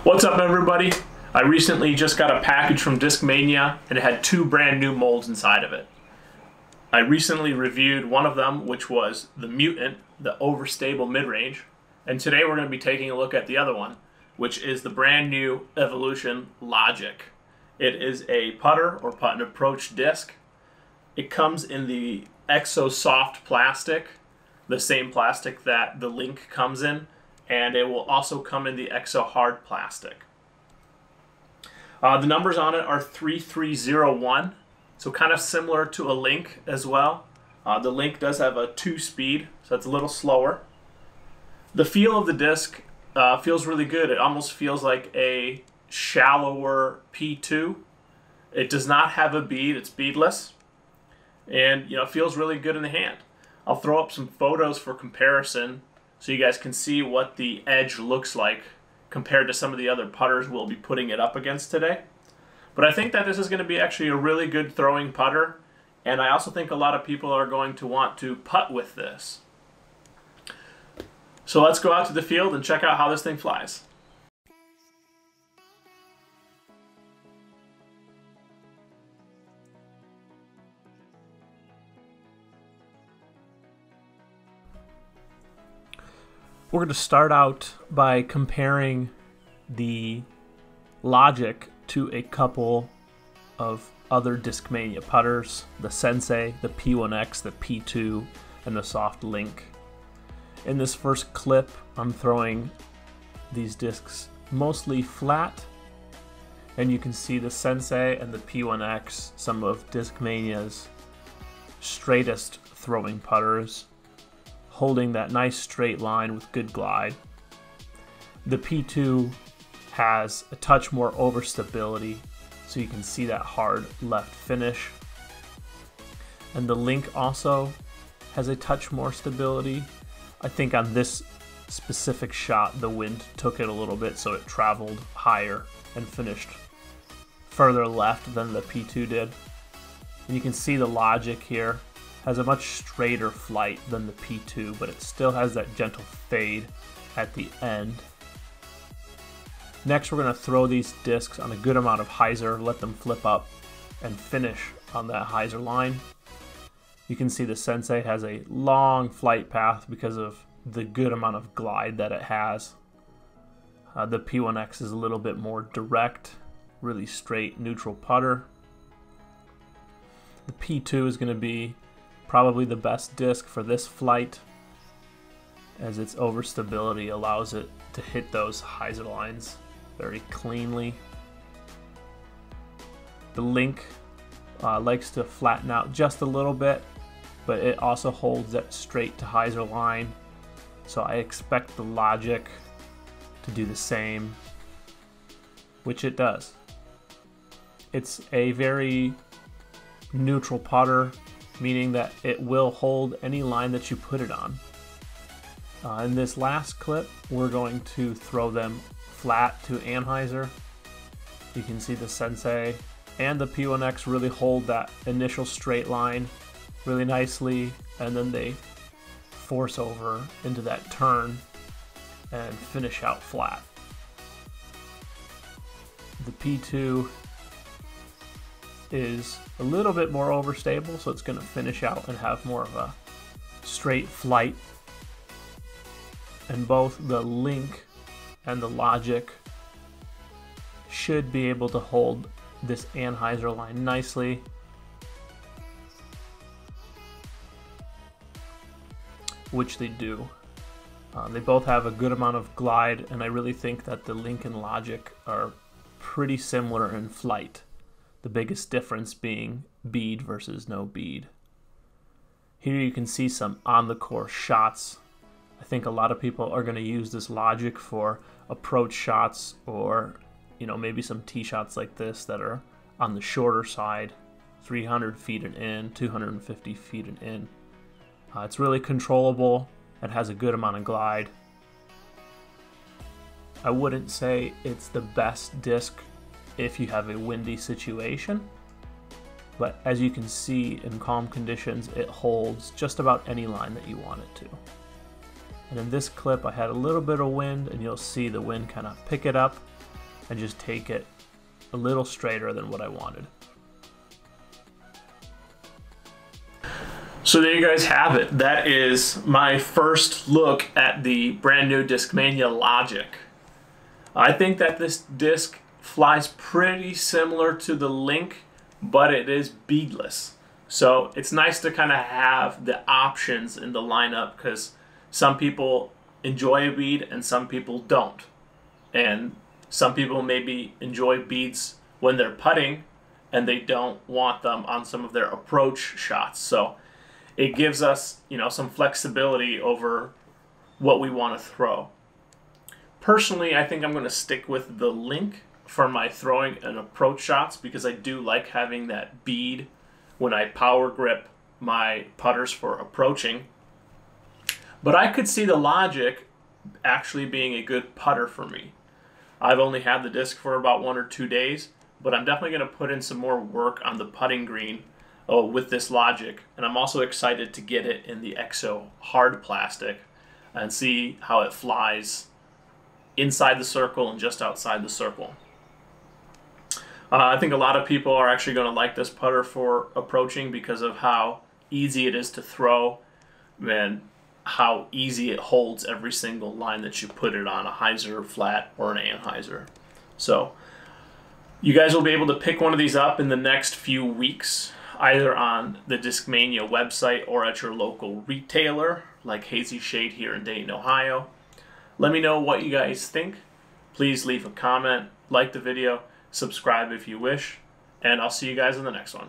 What's up, everybody? I recently just got a package from Discmania and it had two brand new molds inside of it. I recently reviewed one of them, which was the Mutant, the overstable mid-range, and today we're going to be taking a look at the other one, which is the brand new Evolution Logic. It is a putter or putt and approach disc. It comes in the Exo Soft plastic, the same plastic that the Link comes in, and it will also come in the Exo Hard plastic. The numbers on it are 3301, so kind of similar to a Link as well. The Link does have a 2-speed, so it's a little slower. The feel of the disc feels really good. It almost feels like a shallower P2. It does not have a bead, it's beadless, and it feels really good in the hand. I'll throw up some photos for comparison so you guys can see what the edge looks like compared to some of the other putters we'll be putting it up against today. But I think that this is going to be actually a really good throwing putter, and I also think a lot of people are going to want to putt with this. So let's go out to the field and check out how this thing flies. We're going to start out by comparing the Logic to a couple of other Discmania putters, the Sensei, the P1X, the P2, and the Soft Link. In this first clip, I'm throwing these discs mostly flat, and you can see the Sensei and the P1X, some of Discmania's straightest throwing putters, holding that nice straight line with good glide. The P2 has a touch more overstability, so you can see that hard left finish. And the Link also has a touch more stability. I think on this specific shot, the wind took it a little bit, so it traveled higher and finished further left than the P2 did. And you can see the Logic here has a much straighter flight than the P2, but it still has that gentle fade at the end. Next, we're going to throw these discs on a good amount of hyzer, let them flip up, and finish on that hyzer line. You can see the Sensei has a long flight path because of the good amount of glide that it has. The P1X is a little bit more direct, really straight, neutral putter. The P2 is going to be probably the best disc for this flight, as its overstability allows it to hit those hyzer lines very cleanly. The Link likes to flatten out just a little bit, but it also holds that straight to hyzer line, so I expect the Logic to do the same, which it does. It's a very neutral putter, meaning that it will hold any line that you put it on. In this last clip, we're going to throw them flat to anhyzer. You can see the Sensei and the P1X really hold that initial straight line really nicely, and then they force over into that turn and finish out flat. The P2 is a little bit more overstable, so it's going to finish out and have more of a straight flight. And both the Link and the Logic should be able to hold this anhyzer line nicely. Which they do. They both have a good amount of glide, and I really think that the Link and Logic are pretty similar in flight. The biggest difference being bead versus no bead. Here you can see some on-the-course shots. I think a lot of people are going to use this Logic for approach shots, or maybe some tee shots like this that are on the shorter side, 300 feet and in, 250 feet and in. It's really controllable and has a good amount of glide. I wouldn't say it's the best disc if you have a windy situation, but as you can see in calm conditions, it holds just about any line that you want it to. And in this clip, I had a little bit of wind, and you'll see the wind kind of pick it up and just take it a little straighter than what I wanted. So there you guys have it. That is my first look at the brand new Discmania Logic. I think that this disc flies pretty similar to the Link, but it is beadless. So it's nice to kind of have the options in the lineup, because some people enjoy a bead and some people don't. And some people maybe enjoy beads when they're putting and they don't want them on some of their approach shots. So it gives us, you know, some flexibility over what we want to throw. Personally, I think I'm going to stick with the Link for my throwing and approach shots, because I do like having that bead when I power grip my putters for approaching. But I could see the Logic actually being a good putter for me. I've only had the disc for about 1 or 2 days, but I'm definitely going to put in some more work on the putting green with this Logic. And I'm also excited to get it in the EXO hard plastic and see how it flies inside the circle and just outside the circle. I think a lot of people are actually going to like this putter for approaching because of how easy it is to throw and how easy it holds every single line that you put it on, a hyzer flat or an anhyzer. So you guys will be able to pick one of these up in the next few weeks, either on the Discmania website or at your local retailer like Hazy Shade here in Dayton, Ohio. Let me know what you guys think. Please leave a comment, like the video, subscribe if you wish, and I'll see you guys in the next one.